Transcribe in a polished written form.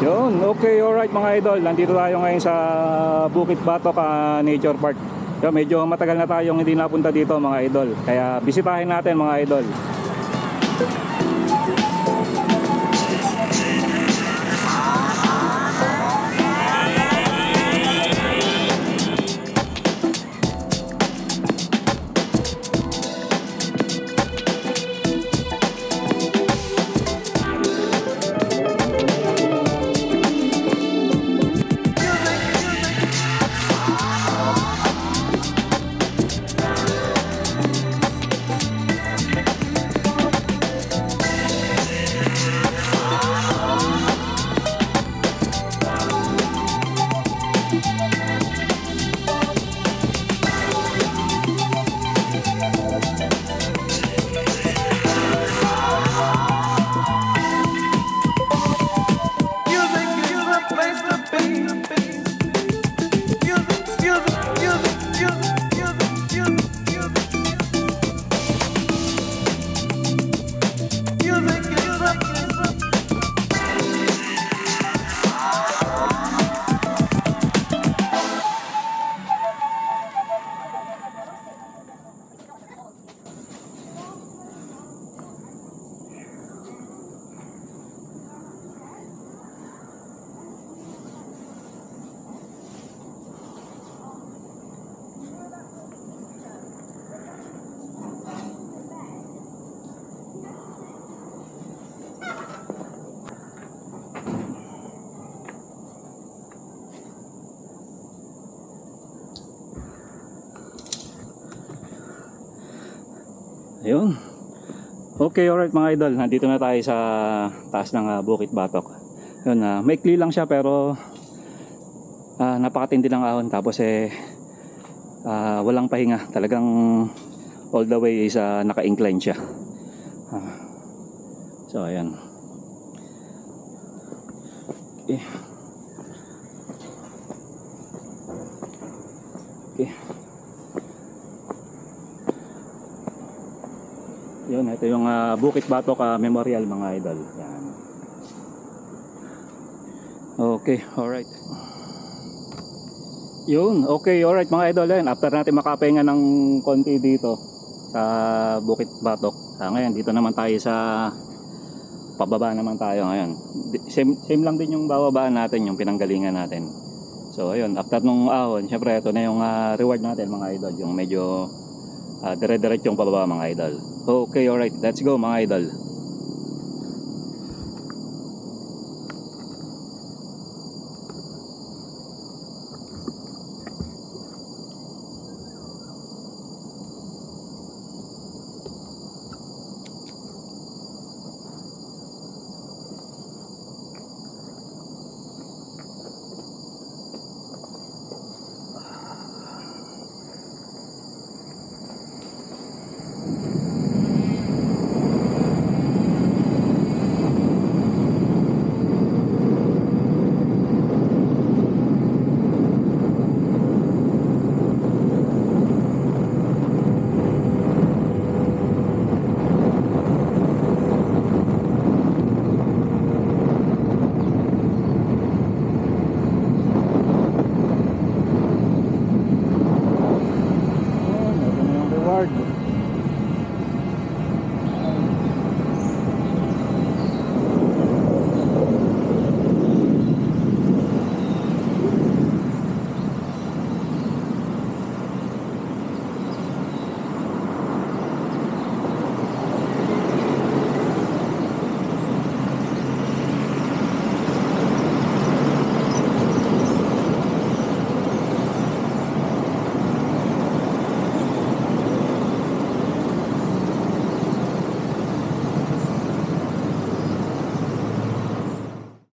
Yun, okay, alright mga idol. Nandito tayo ngayon sa Bukit Batok Nature Park. Yun, medyo matagal na tayong hindi napunta dito mga idol. Kaya bisitahin natin mga idol. Ayun. Okay, alright mga idol. Nandito na tayo sa taas ng Bukit Batok. Yun, maikli lang siya pero napakatindi ng ahon. Tapos walang pahinga. Talagang all the way is naka-incline siya. So ayan. Okay. Okay. Yun, ito yung Bukit Batok Memorial mga idol. Yan. Okay, alright. Yun, okay, alright mga idol. Yan, after natin makapahinga ng konti dito sa Bukit Batok. Ngayon, dito naman tayo sa pababa naman tayo ngayon. Same lang din yung bababaan natin, yung pinanggalingan natin. So ayun, after nung ahon, syempre ito na yung reward natin mga idol. Yung medyo dire-direct yung pababa mga idol. Okay, alright, let's go mga idol.